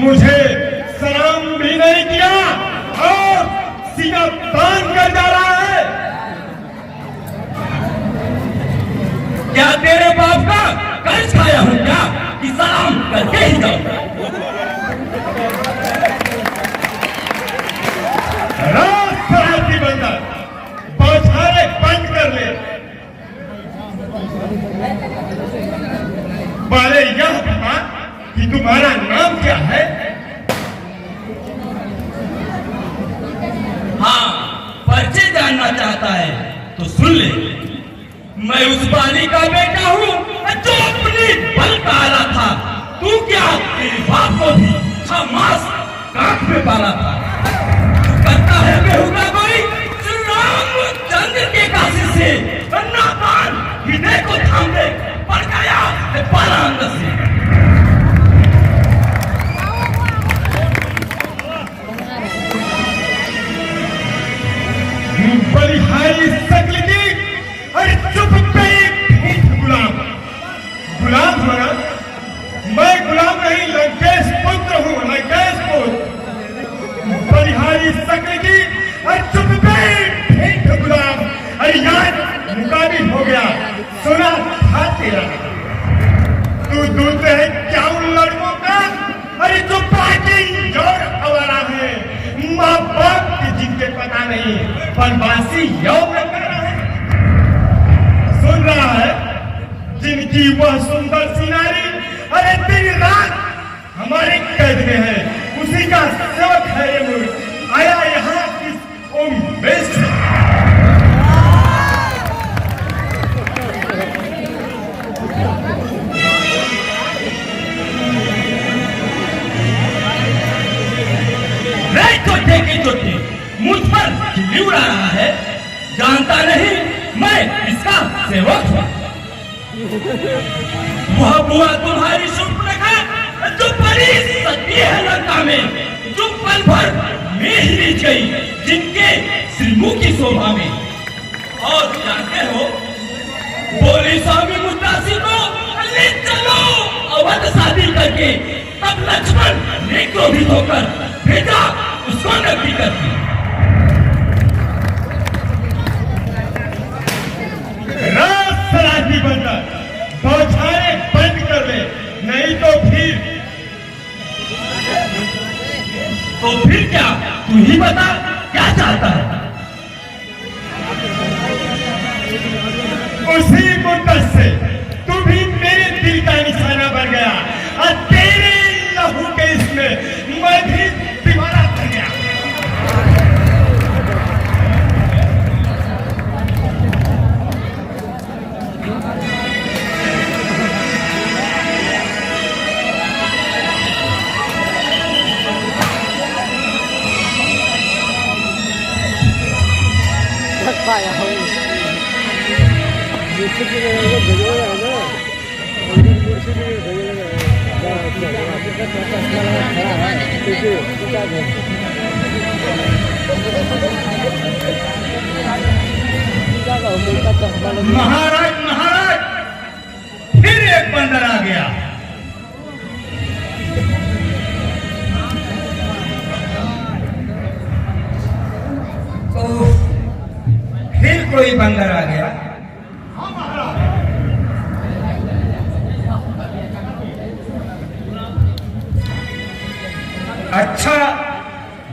मुझे सलाम भी नहीं किया और सीना तान कर जा रहा है। क्या तेरे बाप का कर्ज खाया हूं क्या कि सलाम करके ही जाऊं? राष्ट्रपति बंदर बौछारे बंद कर ले। पहले यह बता कि तुम्हारा नाम क्या है? हाँ, परिचय जानना चाहता है तो सुन ले। मैं उस बाली का बेटा हूँ जो अपनी बल पाला था। तू क्या तेरे बाप को भी 6 मास काट में पाला था? करता है बेहुदा कोई रामचंद्र के काशी से नादान हृदय को थाम दे पड़ गया पाला अंदर से। बलिहारी शक्ल की अरे चुप पे गुलाम गुलाम हो ना? मैं गुलाम नहीं, लंकेश पुत्र हूँ, लंकेश पुत्र। बलिहारी शक्ल की अरे चुप पे गुलाम। अरे यार मुकाबिल हो गया, सुना था तेरा। तू दूध है क्या उन लड़कों का? अरे जो पार्टी और आवारा है, माँ बाप की जिनके पता नहीं बनवासी योग कर रहा है। सुन रहा है जिनकी वह सुंदर सी नारी अरे दिन रात हमारे कैद में है, उसी का सेवक है ये मूर्ख। आया यहाँ किस उम्मीद से? मुझ पर खिल्ली उड़ा रहा है। जानता नहीं मैं इसका सेवक हूँ। वह बुआ तुम्हारी शूर्पणखा जो बड़ी सती है लंका में, जो पल भर में ही रीच गई जिनके श्रीमुख की शोभा में। और जानते हो बोली स्वामी मुद्दासी को ले चलो अवध शादी करके। तब लक्ष्मण ने क्रोधित होकर भेजा उसको नगरी करती। राष्ट्रपति बंदर बौछारे बंद कर ले, नहीं तो फिर क्या? तू ही बता क्या चाहता है? उसी मुद्दत से तू भी मेरे दिल का निशाना बन गया और तेरे लहू के इसमें मैं भी दीवाना बन गया। पाया हूँ महाराज महाराज फिर एक बंदर आ गया। फिर कोई बंदर आ गया। अच्छा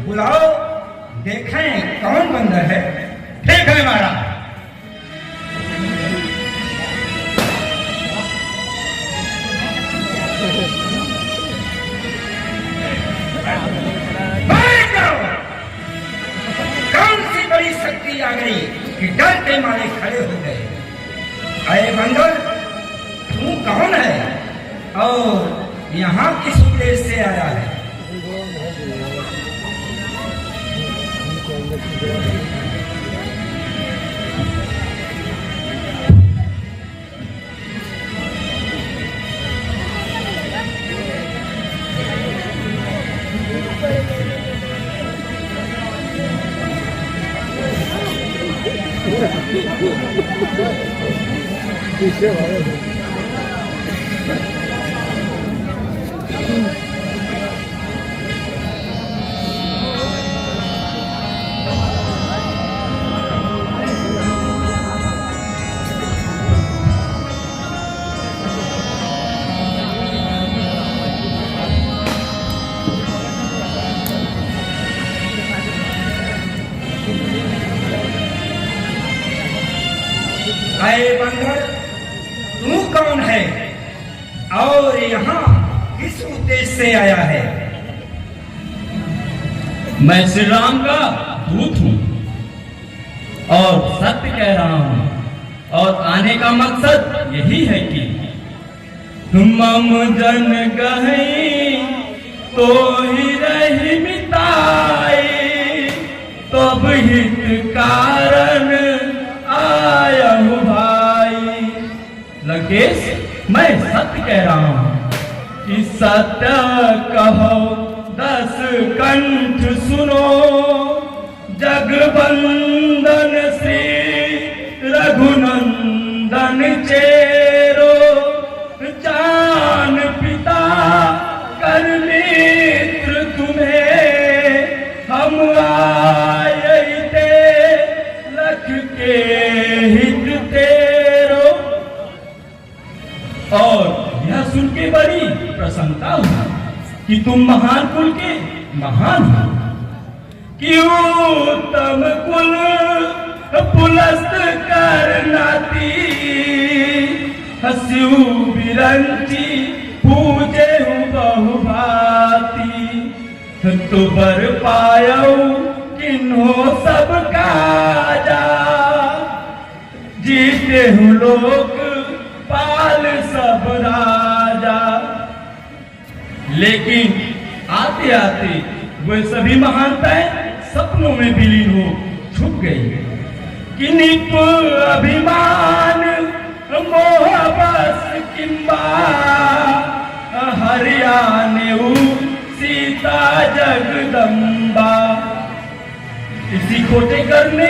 बुलाओ, देखें कौन बंदर है। ठीक है महाराज। कौन सी बड़ी शक्ति आ गई कि डर के मारे खड़े हो गए? अरे बंदर, तू कौन है और यहाँ किस उद्देश्य से आया है? है बंदर, तू कौन है और यहाँ किस उद्देश्य से आया है? मैं श्री राम का दूत हूँ और सत्य कह रहा हूँ, और आने का मकसद यही है कि मम जन गही तो ही रही मिताई, तब हित कारण आया हूँ भाई। लंकेश, मैं सत्य कह रहा हूँ कि सत्य कहो 10 कंठ सुनो, जगबंदन श्री रघुनंदन चेरो, जान पिता कर मित्र तुम्हें, हम आए थे लख के हित तेरो। और यह सुन के बड़ी प्रसन्नता हुआ कि तुम महान कुल के महान हो, कि उत्तम कुल पुलस्त करनाती, हस्यु बिरंची पूजे बहु भांति, तो बर पायो किन्हो सब काजा, जीते हूँ लोक पाल सब राजा। लेकिन आते आते वे सभी महानताएं सपनों में विलीन हो छुप गई, कि निप अभिमान मोह बस किंबा, हरियाणे सीता जगदम्बा। इसी खोटेकर ने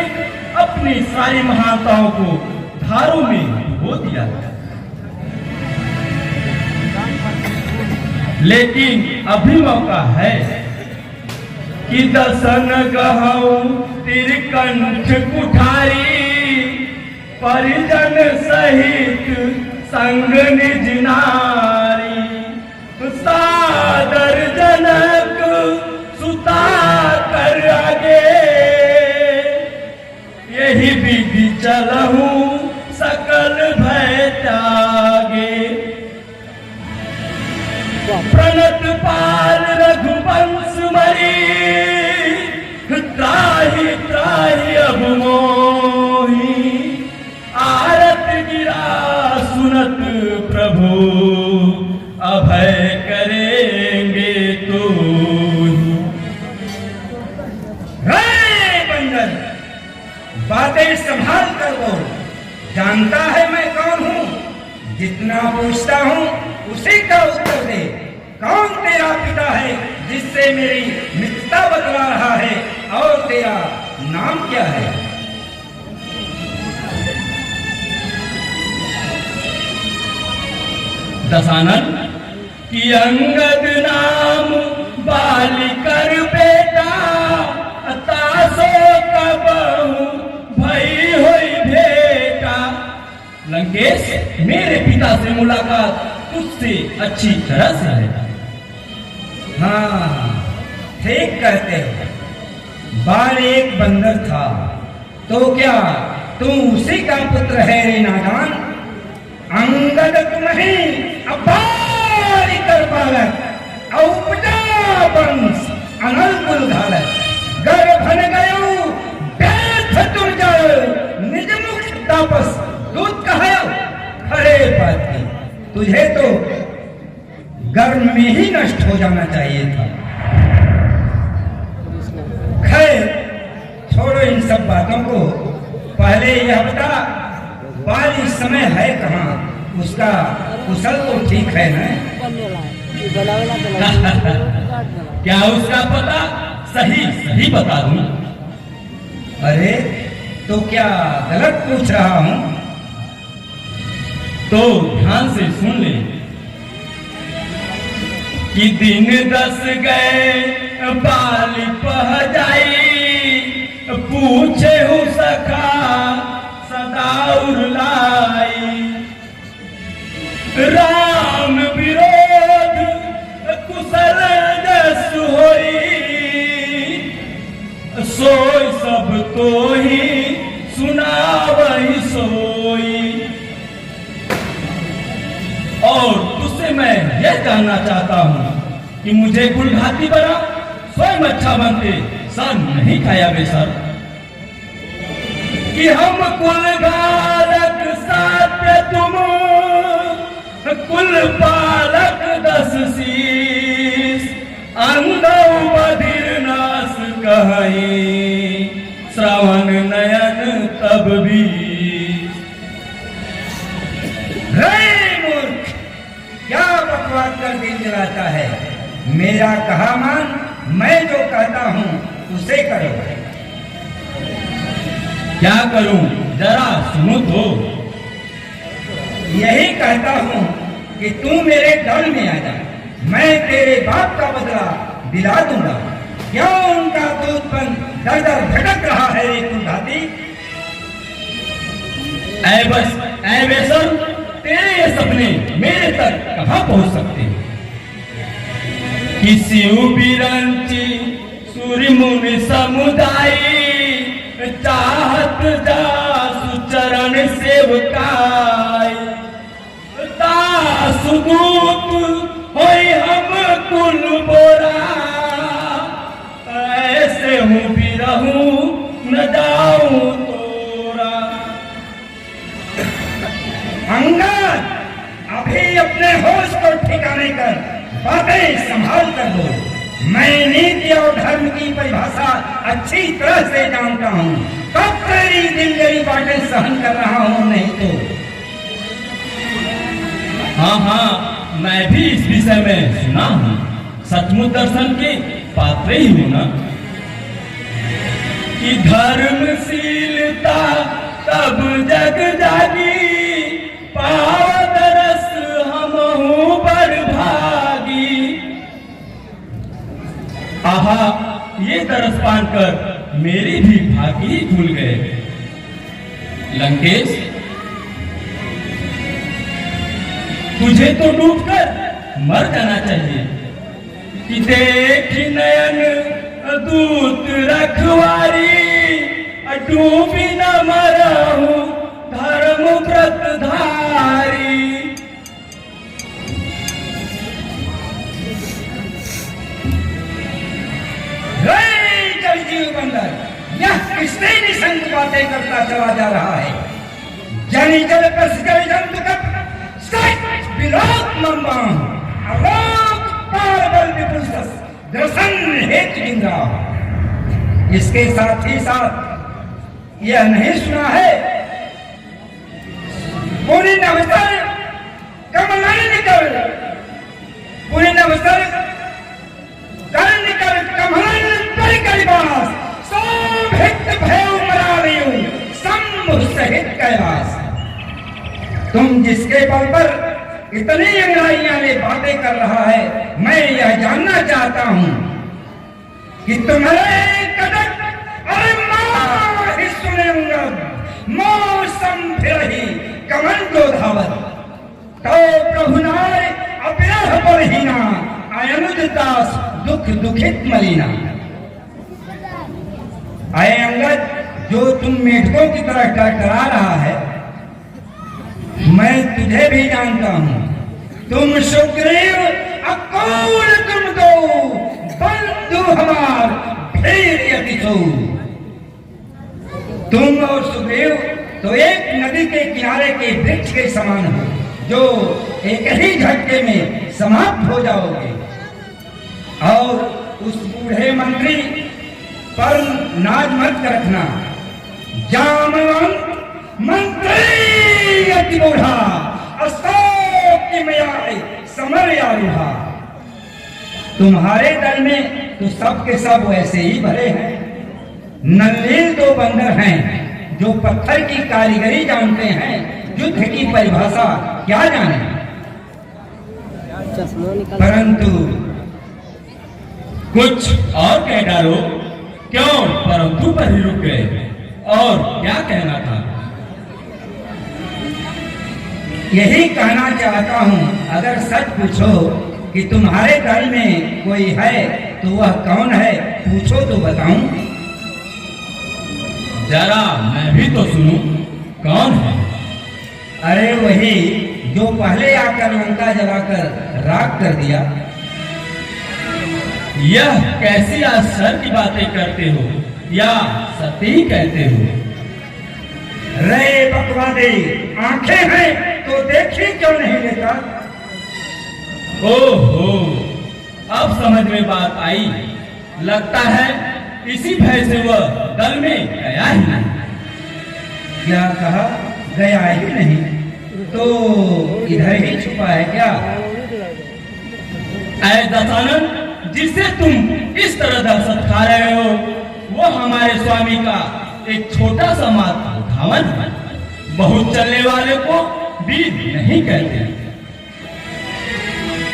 अपनी सारी महानताओं को धारों में डुबो दिया। लेकिन अभी मौका है कि दसन गहऊ तिरकंठ कुठारी, परिजन सहित संग निज नारी, सादर जनक सुता कर आगे, यही विधि चलहूं सकल भय त्यागे। प्रणत पाल रघुवंश मरी, त्राहि त्राहि अब मोहि, आरत गिरा सुनत प्रभु, अभय करेंगे तो। बंदर, बातें संभाल कर बोल, जानता है मैं कौन हूँ? जितना पूछता हूँ उसी का उत्तर दे। कौन तेरा पिता है जिससे मेरी मित्रता बतला रहा है, और तेरा नाम क्या है? दशानन की अंगद नाम बालिकर बेटा, तासो कबहू भई होई भेटा। लंकेश, मेरे पिता से मुलाकात तुझसे अच्छी तरह से है। हाँ, ठीक कहते हो। बाल एक बंदर था, तो क्या तू उसी का पुत्र है रे नादान? अंगद तुम ही अबालिकर बालक, उपजा वंश अनल कुल घालक, गर्भन गयो व्यर्थ तुम जाओ, निज मुख तापस दूध कहायो। खरे बात की, तुझे तो गर्भ में ही नष्ट हो जाना चाहिए था। खैर छोड़ो इन सब बातों को, पहले यह बता बाल इस समय है कहाँ? उसका कुशल तो ठीक है ना? क्या उसका पता सही सही बता दूं? अरे तो क्या गलत पूछ रहा हूँ? तो ध्यान से सुन ले कि दिन 10 गए बाली पह जाई, पूछे हूँ सखा सदा उरलाई, राम विरोध कुशल जस होई, सोई सब तो ही सुनावही सोई। यह जानना चाहता हूँ कि मुझे कुलघाती बना स्वयं अच्छा बनते सर नहीं खाया बे सर, कि हम कुलघालक सात्य तुम कुल पालक 10 शीस, अंगौ बधिर नाश कहीं श्रवण नयन तब भी। मूर्ख, क्या बकवास कर दिल जलाता है? मेरा कहा मान, मैं जो कहता हूँ उसे करो। क्या करूं जरा सुनो तो। यही कहता हूँ कि तू मेरे दल में आ जा, मैं तेरे बाप का बदला दिला दूंगा। क्यों उनका दूधपन दर दर भटक रहा है रे कुलघाती? ऐ बस ऐ बेसर, तेरे ये सपने मेरे तक कहाँ पहुँच सकते हैं? किसी बिरंची सूर्य मुनि समुदाय चाहत जा सुचरण सेवकाय, दास दूत होई हम कुल बोरा, ऐसे हूँ भी रहूं न जाऊं तोरा। अंगद, अभी अपने होश को ठिकाने कर बातें संभाल कर बोल। मैं नीति और धर्म की परिभाषा अच्छी तरह से जानता हूँ, कब तेरी दिलजरी बातें सहन कर रहा हूँ, नहीं तो। हाँ, मैं भी इस विषय में सुना हूँ, सचमुच दर्शन के पात्र ही हूँ ना, कि धर्मशीलता तब जग जागी, पावत रस हमहु बड़भागी। आहा, ये तरस पान कर मेरी भी भागी ही खुल गए। लंकेश, तुझे तो डूबकर मर जाना चाहिए, कि देख नयन दूत रखवारी, डूबी न मरहूं धर्म व्रत धारी। जीव बंदर, यह किसने निसंग बातें करता चला जा रहा है? जनि जल कस कर जंतु कप सच विरोध मम्मां, अलोक पारबल विपुलस दर्शन हेतु जिंदा। इसके साथ ही साथ यह नहीं सुना है, पूरी नवसर कमलाई निकल, पूरी नवसर कर निकल कमलाई कैलाश, सौभिक्त भय मरारियों शंभु सहित कैलाश। तुम जिसके बल पर इतनी अंगड़ाइयां ले बातें कर रहा है, मैं यह जानना चाहता हूं कि तुम्हारे कदम अरे मां ही सुनेंगे, मौसम फिर ही कमल जो धावत, तो प्रभु नाय अविरह पर ही ना अनुज दास दुख दुखित मलिना। आए अंगद, जो तुम मेढकों की तरह टकरा रहा है, मैं तुझे भी जानता हूं। तुम सुग्रीव अकूल तुम दो, बंधु हमार फिर यदि सो। तुम और सुग्रीव तो एक नदी के किनारे के वृक्ष के समान हो, जो एक ही झटके में समाप्त हो जाओगे। और उस बूढ़े मंत्री पर नाज मत रखना। जामवंत मंत्री अति बूढ़ा, अशोक की मयाई समर आरूढ़ा। तुम्हारे दल में तो सब के सब वैसे ही भरे हैं। नल्लील दो बंदर हैं जो पत्थर की कारीगरी जानते हैं, युद्ध की परिभाषा क्या जाने। परंतु कुछ और कह डालो। क्यों परंतु पर ही रुक गए? और क्या कहना था? यही कहना चाहता हूं, अगर सच पूछो कि तुम्हारे दल में कोई है तो वह कौन है, पूछो तो बताऊं। जरा मैं भी तो सुनूं, कौन है? अरे वही जो पहले आकर लंका जलाकर राख कर दिया। यह कैसी आश्चर्य की बातें करते हो या सत्य ही कहते हो? रे बकवादे, आंखें हैं तो देखी क्यों नहीं लेता? ओहो, अब समझ में बात आई। लगता है इसी भय से वह दल में गया ही नहीं। क्या कहा? गया ही नहीं तो इधर ही छुपा है क्या? ऐ दशानन, जिससे तुम इस तरह दहशत खा रहे हो, वो हमारे स्वामी का एक छोटा सा मात्र धावन है। बहुत चलने वाले को बीज नहीं कहते।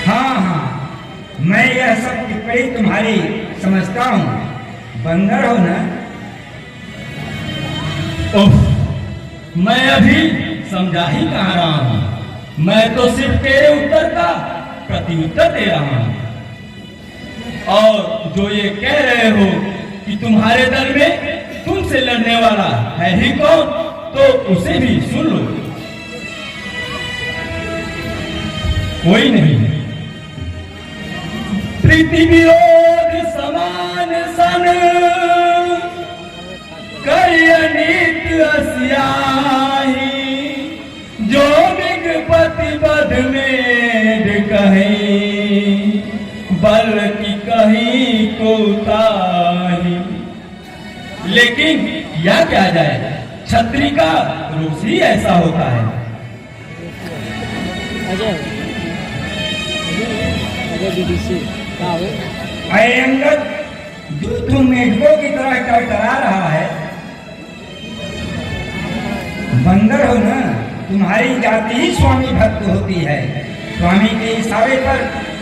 हाँ, मैं यह सब टिप्पणी तुम्हारी समझता हूँ। बंदर हो ना? ओह, मैं अभी समझा ही कहाँ रहा हूँ। मैं तो सिर्फ तेरे उत्तर का प्रत्युत्तर दे रहा हूँ। और जो ये कह रहे हो कि तुम्हारे दल में तुमसे लड़ने वाला है ही कौन, तो उसे भी सुन लो। कोई नहीं। प्रीति विरोध समान सन, करिय नीत अस्याही, जो विगपति बध में कहीं, बल की कहीं को ताही। लेकिन यह क्या जाए, छत्री का रोष ही ऐसा होता है। अंगद, जो तुम मेढकों की तरह टड़टड़ा रहा है, बंदर हो ना? तुम्हारी जाति ही स्वामी भक्त होती है। स्वामी के इशारे पर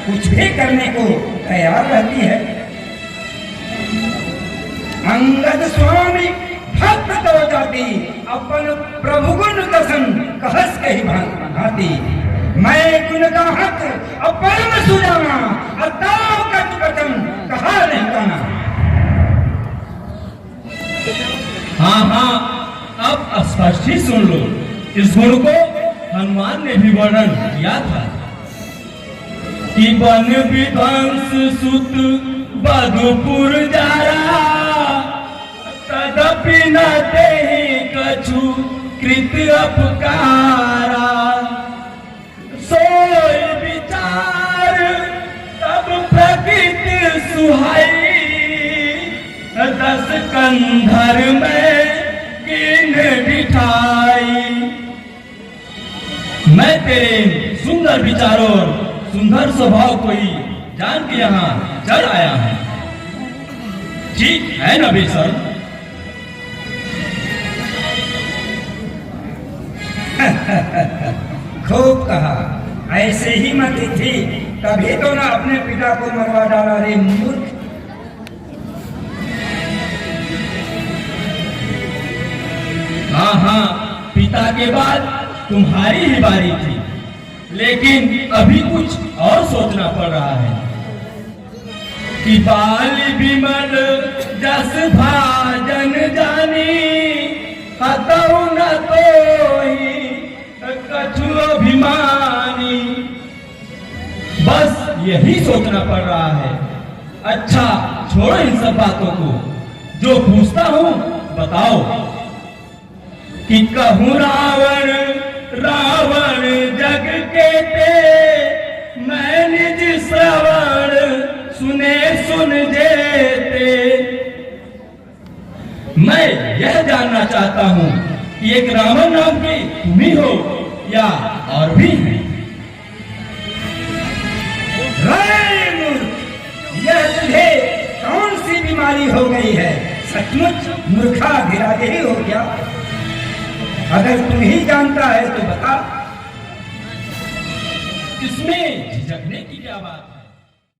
कुछ भी करने को तैयार रहती है। अंगद स्वामी भक्त तो जाति, अपन प्रभु गुण कसन कहस कही भांति। मैं गुण गाहक अपरम सुजाना, अताव कट कटम कहा नहीं गाना। हाँ, अब स्पष्ट ही सुन लो। इस गुण को हनुमान ने भी वर्णन किया था कि वन विध्वंस सुत बधुपुर जारा, तदपि न तेहि कछु कृत अपकारा। सोई विचार तब प्रकृति सुहाई, दस कंधर में किन बिठाई। मैं तेरे सुंदर विचारों और सुंदर स्वभाव को ही जान के यहाँ चल आया हूँ। ठीक है ना बेसर? खूब कहा। ऐसे ही मती थी, तभी तो ना अपने पिता को मरवा डाला रे मूर्ख। हाँ, पिता के बाद तुम्हारी ही बारी थी। लेकिन अभी कुछ और सोचना पड़ रहा है कि बाल विमल जस भाजन जानी, हतौ न तोहि कछु अभिमानी। बस यही सोचना पड़ रहा है। अच्छा, छोड़ो इन सब बातों को। जो पूछता हूँ बताओ कि कहूँ रावण रावण जग के ते, मैं निज श्रवण सुने सुन जेते। मैं यह जानना चाहता हूँ कि एक रावण नाम की तुम ही हो या और भी हैं? यह तुझे कौन सी बीमारी हो गई है? सचमुच मूर्खा गिराजे ही हो गया। अगर तुम ही जानता है तो बता। इसमें झिझकने की क्या बात है?